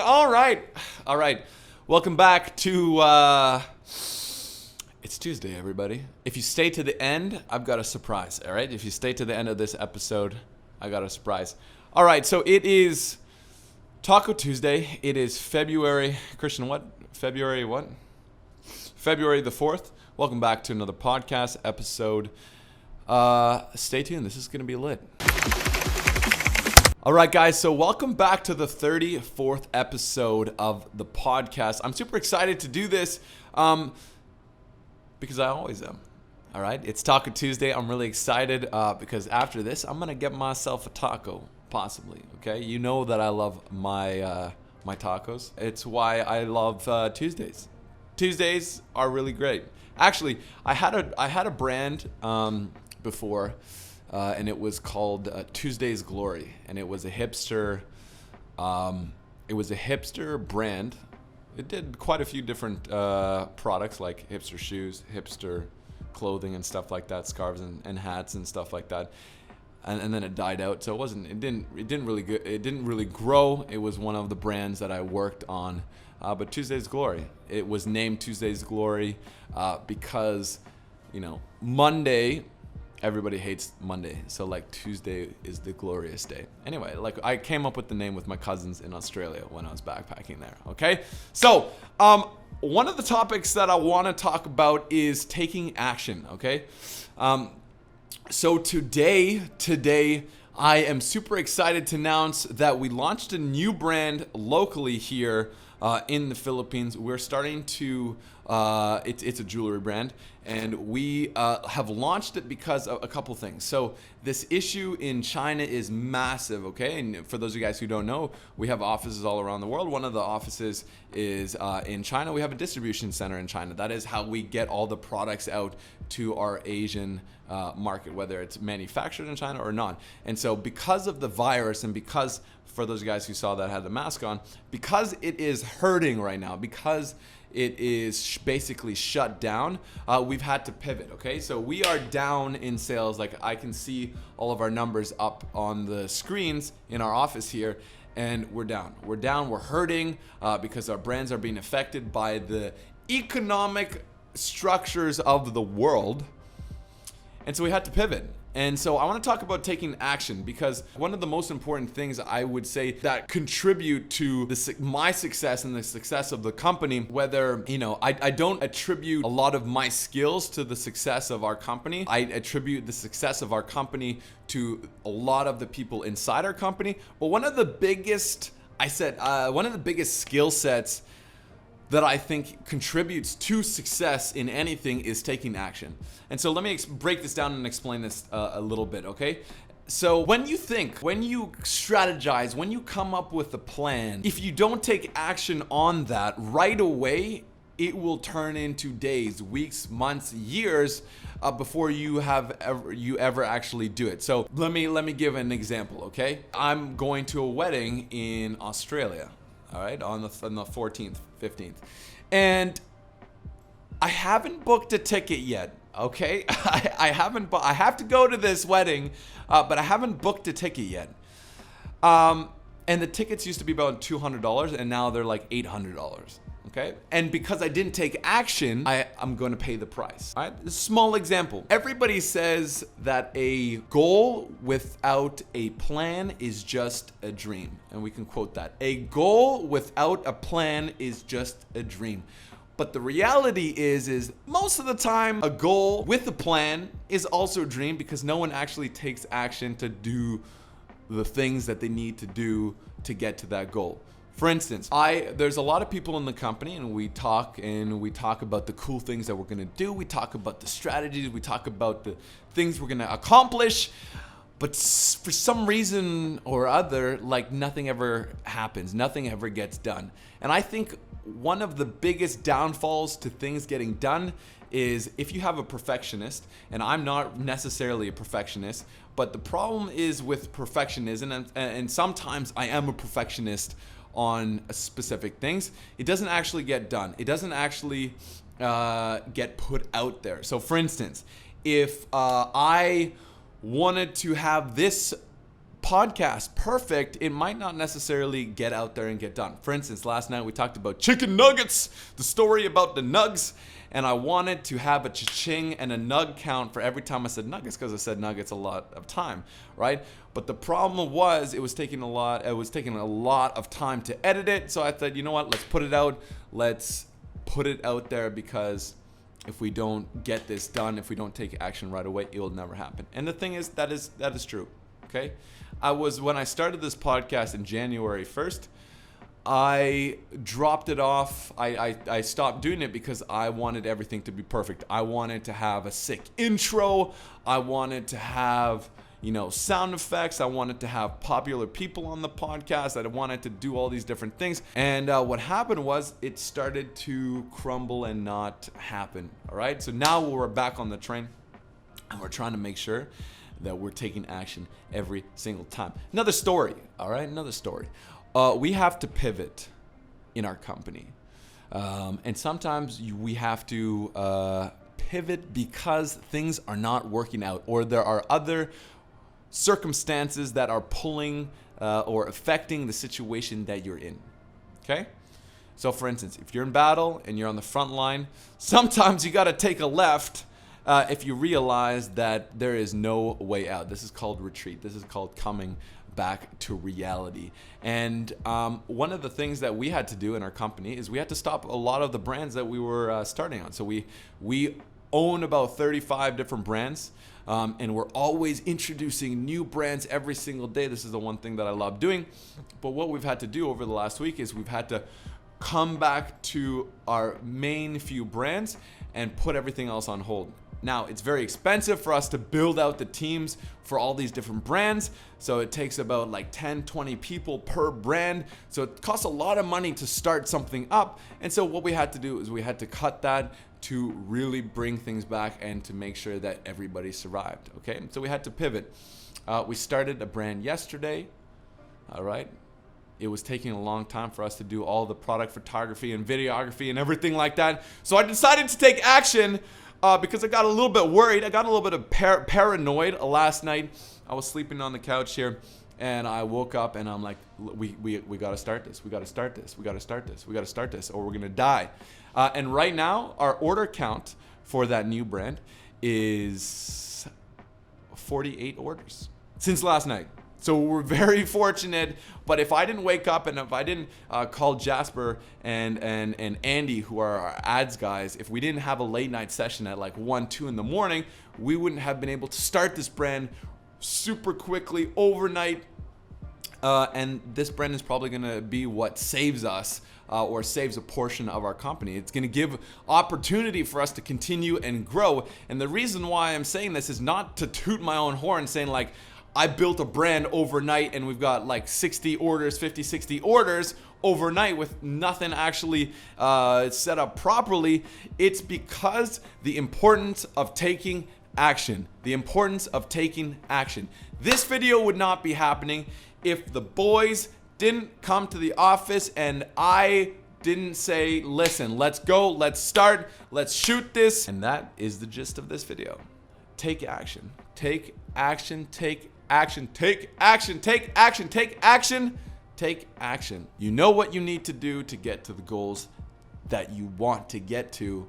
All right. All right. Welcome back to it's Tuesday, everybody. If you stay to the end, I've got a surprise, all right? If you stay to the end of this episode, I got a surprise. All right, so it is Taco Tuesday. It is February, Christian, what? February what? February the 4th. Welcome back to another podcast episode. Stay tuned. This is going to be lit. All right, guys, so welcome back to the 34th episode of the podcast. I'm super excited to do this because I always am. All right, it's Taco Tuesday. I'm really excited because after this, I'm going to get myself a taco, possibly, okay? You know that I love my tacos. It's why I love Tuesdays. Tuesdays are really great. Actually, I had a brand before. And it was called Tuesday's Glory, and it was a hipster. It was a hipster brand. It did quite a few different products, like hipster shoes, hipster clothing, and stuff like that, scarves and hats and stuff like that. And then it died out, so it didn't really grow. It was one of the brands that I worked on. But Tuesday's Glory, it was named Tuesday's Glory because Monday. Everybody hates Monday, so like Tuesday is the glorious day. Anyway, like I came up with the name with my cousins in Australia when I was backpacking there, okay? So, one of the topics that I want to talk about is taking action, okay? So today, I am super excited to announce that we launched a new brand locally here in the Philippines. We're starting to, it's a jewelry brand, and we have launched it because of a couple things. So this issue in China is massive, okay? And for those of you guys who don't know, we have offices all around the world. One of the offices is in China. We have a distribution center in China. That is how we get all the products out to our Asian market, whether it's manufactured in China or not. And so because of the virus, and because, for those guys who saw that had the mask on, because it is hurting right now, because it is basically shut down, we've had to pivot, okay? So we are down in sales. Like I can see all of our numbers up on the screens in our office here, and we're down. We're hurting because our brands are being affected by the economic structures of the world. And so we had to pivot. And so I want to talk about taking action, because one of the most important things I would say that contribute to my success and the success of the company, whether, I don't attribute a lot of my skills to the success of our company. I attribute the success of our company to a lot of the people inside our company. But one of the biggest skill sets that I think contributes to success in anything is taking action. And so let me break this down and explain this a little bit, okay? So when you strategize, when you come up with a plan, if you don't take action on that right away, it will turn into days, weeks, months, years before you ever actually do it. So let me give an example, okay? I'm going to a wedding in Australia. All right, on the 14th, 15th. And I haven't booked a ticket yet, okay? I have to go to this wedding, but I haven't booked a ticket yet. And the tickets used to be about $200, and now they're like $800. Okay? And because I didn't take action, I'm going to pay the price. All right? A small example. Everybody says that a goal without a plan is just a dream. And we can quote that. A goal without a plan is just a dream. But the reality is most of the time, a goal with a plan is also a dream, because no one actually takes action to do the things that they need to do to get to that goal. For instance, there's a lot of people in the company, and we talk about the cool things that we're going to do. We talk about the strategies. We talk about the things we're going to accomplish. But for some reason or other, like nothing ever happens. Nothing ever gets done. And I think one of the biggest downfalls to things getting done is if you have a perfectionist, and I'm not necessarily a perfectionist, but the problem is with perfectionism, and sometimes I am a perfectionist on specific things, it doesn't actually get done. It doesn't actually get put out there. So for instance, if I wanted to have this podcast perfect, it might not necessarily get out there and get done. For instance, last night we talked about chicken nuggets, the story about the nugs, and I wanted to have a cha-ching and a nug count for every time I said nuggets, because I said nuggets a lot of time, right? But the problem was it was taking a lot of time to edit it. So I thought, you know what, let's put it out. Let's put it out there, because if we don't get this done, if we don't take action right away, it will never happen. And the thing is, that is true. Okay, when I started this podcast in January 1st, I dropped it off. I stopped doing it because I wanted everything to be perfect. I wanted to have a sick intro. I wanted to have, sound effects. I wanted to have popular people on the podcast. I wanted to do all these different things. And what happened was it started to crumble and not happen. All right. So now we're back on the train, and we're trying to make sure that we're taking action every single time. Another story. All right. Another story. We have to pivot in our company. And sometimes we have to pivot because things are not working out, or there are other circumstances that are pulling or affecting the situation that you're in. Okay? So for instance, if you're in battle and you're on the front line, sometimes you got to take a left if you realize that there is no way out. This is called retreat. This is called coming back to reality. And one of the things that we had to do in our company is we had to stop a lot of the brands that we were starting on. So we own about 35 different brands, and we're always introducing new brands every single day. This is the one thing that I love doing. But what we've had to do over the last week is we've had to come back to our main few brands and put everything else on hold. Now, it's very expensive for us to build out the teams for all these different brands. So it takes about like 10, 20 people per brand. So it costs a lot of money to start something up. And so what we had to do is we had to cut that to really bring things back and to make sure that everybody survived. Okay, so we had to pivot. We started a brand yesterday. All right. It was taking a long time for us to do all the product photography and videography and everything like that. So I decided to take action. Because I got a little bit worried. I got a little bit of paranoid last night. I was sleeping on the couch here, and I woke up and I'm like, we got to start this. We got to start this. We got to start this. We got to start this, or we're going to die. And right now, our order count for that new brand is 48 orders since last night. So we're very fortunate, but if I didn't wake up and if I didn't call Jasper and Andy, who are our ads guys, if we didn't have a late night session at like 1, 2 in the morning, we wouldn't have been able to start this brand super quickly overnight. And this brand is probably gonna be what saves us or saves a portion of our company. It's gonna give opportunity for us to continue and grow. And the reason why I'm saying this is not to toot my own horn saying like, I built a brand overnight and we've got like 60 orders, 50, 60 orders overnight with nothing actually set up properly. It's because the importance of taking action. The importance of taking action. This video would not be happening if the boys didn't come to the office and I didn't say, listen, let's go, let's start, let's shoot this. And that is the gist of this video. Take action. Take action. Take action, take action, take action, take action, take action. You know what you need to do to get to the goals that you want to get to.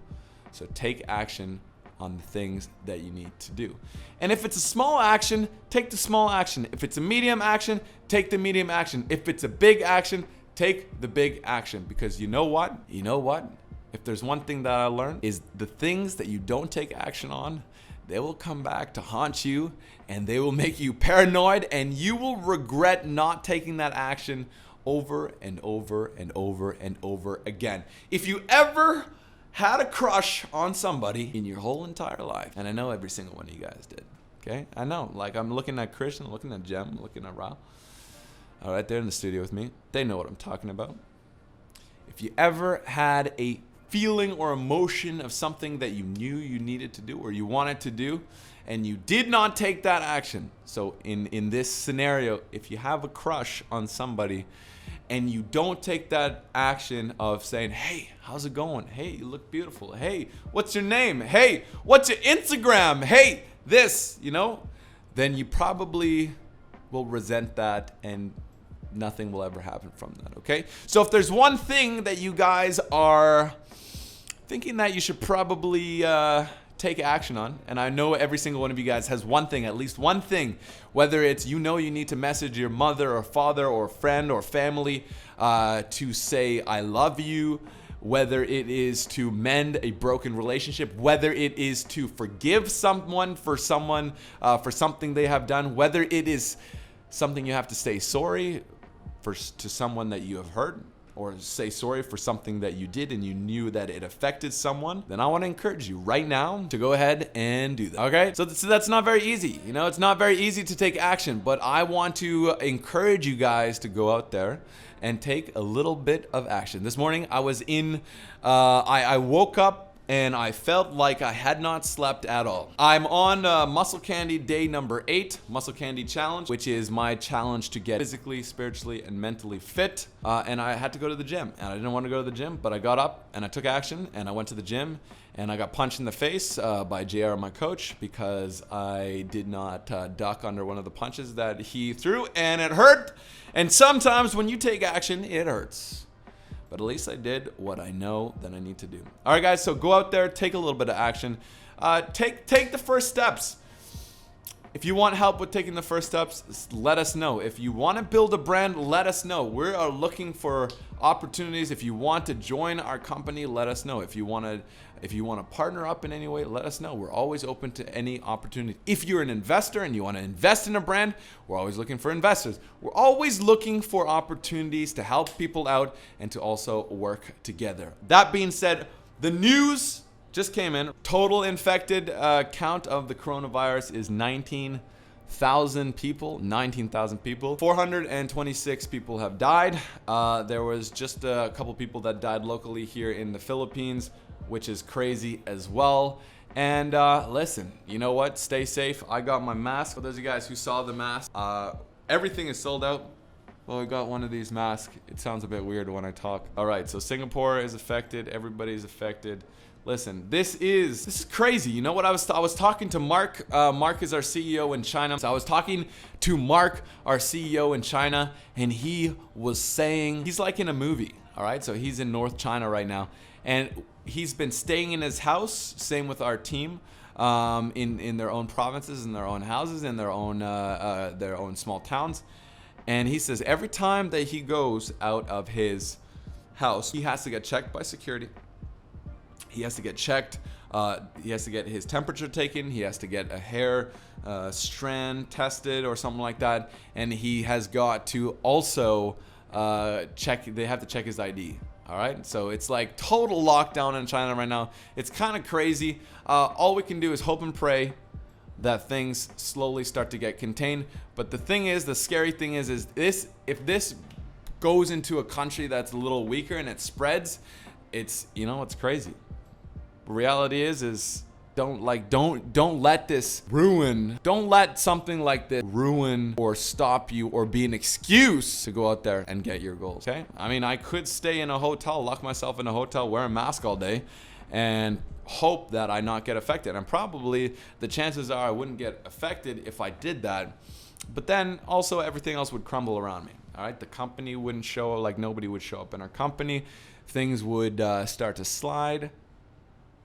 So take action on the things that you need to do. And if it's a small action, take the small action. If it's a medium action, take the medium action. If it's a big action, take the big action. Because you know what? You know what? If there's one thing that I learned is the things that you don't take action on, they will come back to haunt you and they will make you paranoid and you will regret not taking that action over and over and over and over again. If you ever had a crush on somebody in your whole entire life, and I know every single one of you guys did, okay? I know, like I'm looking at Christian, I'm looking at Jem, I'm looking at Rao. All right, they're in the studio with me. They know what I'm talking about. If you ever had a feeling or emotion of something that you knew you needed to do or you wanted to do and you did not take that action. So in this scenario, if you have a crush on somebody and you don't take that action of saying, hey, how's it going? Hey, you look beautiful. Hey, what's your name? Hey, what's your Instagram? Hey, this, then you probably will resent that, and nothing will ever happen from that, okay? So if there's one thing that you guys are thinking that you should probably take action on, and I know every single one of you guys has one thing, at least one thing, whether it's you need to message your mother or father or friend or family to say I love you, whether it is to mend a broken relationship, whether it is to forgive someone for something they have done, whether it is something you have to say sorry to someone that you have hurt, or say sorry for something that you did and you knew that it affected someone, then I want to encourage you right now to go ahead and do that, okay? So that's not very easy. It's not very easy to take action, but I want to encourage you guys to go out there and take a little bit of action. This morning I was I woke up and I felt like I had not slept at all. I'm on Muscle Candy day number 8, Muscle Candy Challenge, which is my challenge to get physically, spiritually, and mentally fit. And I had to go to the gym, and I didn't want to go to the gym, but I got up and I took action and I went to the gym, and I got punched in the face by JR, my coach, because I did not duck under one of the punches that he threw, and it hurt. And sometimes when you take action, it hurts. But at least I did what I know that I need to do. All right, guys, so go out there, take a little bit of action. Take the first steps. If you want help with taking the first steps, let us know. If you want to build a brand, let us know. We are looking for opportunities. If you want to join our company, let us know. If you want to partner up in any way, let us know. We're always open to any opportunity. If you're an investor and you want to invest in a brand, we're always looking for investors. We're always looking for opportunities to help people out and to also work together. That being said, the news just came in. Total infected count of the coronavirus is 19,000 people. 19,000 people. 426 people have died. There was just a couple people that died locally here in the Philippines, which is crazy as well. And listen, you know what? Stay safe. I got my mask. For those of you guys who saw the mask, everything is sold out. Well, I got one of these masks. It sounds a bit weird when I talk. All right, so Singapore is affected. Everybody's affected. Listen, this is crazy. You know what? I was talking to Mark. Mark is our CEO in China. So I was talking to Mark, our CEO in China, and he was saying he's like in a movie. All right, so he's in North China right now, and he's been staying in his house. Same with our team, in their own provinces, in their own houses, in their own small towns. And he says every time that he goes out of his house, he has to get checked by security. He has to get checked. He has to get his temperature taken. He has to get a hair strand tested or something like that. And he has got to also they have to check his ID. All right. So it's like total lockdown in China right now. It's kind of crazy. All we can do is hope and pray that things slowly start to get contained. But the thing is, the scary thing is if this goes into a country that's a little weaker and it spreads, it's crazy. Reality is don't let this ruin, don't let something like this ruin or stop you or be an excuse to go out there and get your goals, okay? I mean, I could stay in a hotel, lock myself in a hotel, wear a mask all day, and hope that I not get affected. And probably the chances are I wouldn't get affected if I did that, but then also everything else would crumble around me, all right? The company wouldn't show, like nobody would show up in our company. Things would start to slide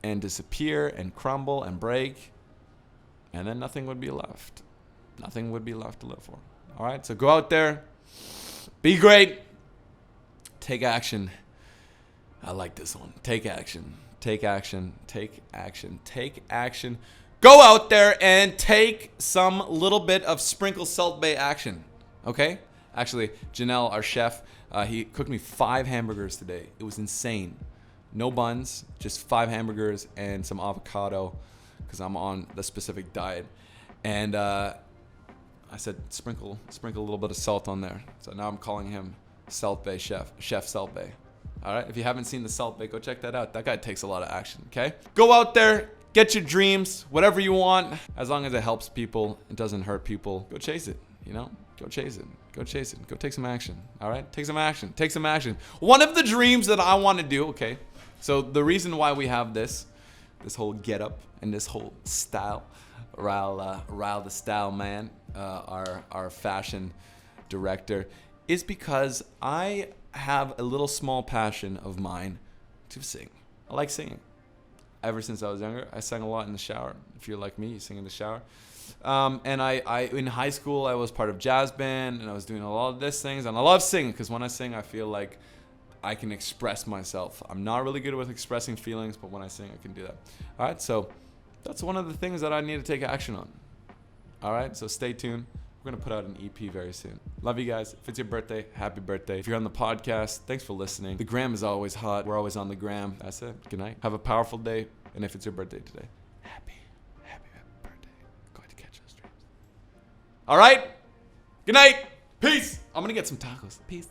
and disappear and crumble and break, and then nothing would be left. Nothing would be left to live for. All right, so go out there, be great, take action. I like this one. Take action, take action, take action, take action. Go out there and take some little bit of Sprinkle Salt Bae action, okay? Actually, Janelle, our chef, he cooked me 5 hamburgers today. It was insane. No buns, just 5 hamburgers and some avocado because I'm on the specific diet. And I said, sprinkle a little bit of salt on there. So now I'm calling him Salt Bae Chef, Chef Salt Bae. All right, if you haven't seen the Salt Bae, go check that out. That guy takes a lot of action, okay? Go out there, get your dreams, whatever you want. As long as it helps people, it doesn't hurt people, go chase it, Go chase it. Go chase it. Go take some action. All right? Take some action. Take some action. One of the dreams that I want to do, okay? So the reason why we have this whole get up and this whole style, Ryle the style man, our fashion director, is because I have a little small passion of mine to sing. I like singing. Ever since I was younger, I sang a lot in the shower. If you're like me, you sing in the shower. And I in high school, I was part of jazz band, and I was doing a lot of these things. And I love singing because when I sing, I feel like I can express myself. I'm not really good with expressing feelings, but when I sing, I can do that. All right, so that's one of the things that I need to take action on. All right, so stay tuned. We're going to put out an EP very soon. Love you guys. If it's your birthday, happy birthday. If you're on the podcast, thanks for listening. The gram is always hot. We're always on the gram. That's it. Good night. Have a powerful day. And if it's your birthday today, happy birthday. Going to catch those dreams. All right. Good night. Peace. I'm going to get some tacos. Peace.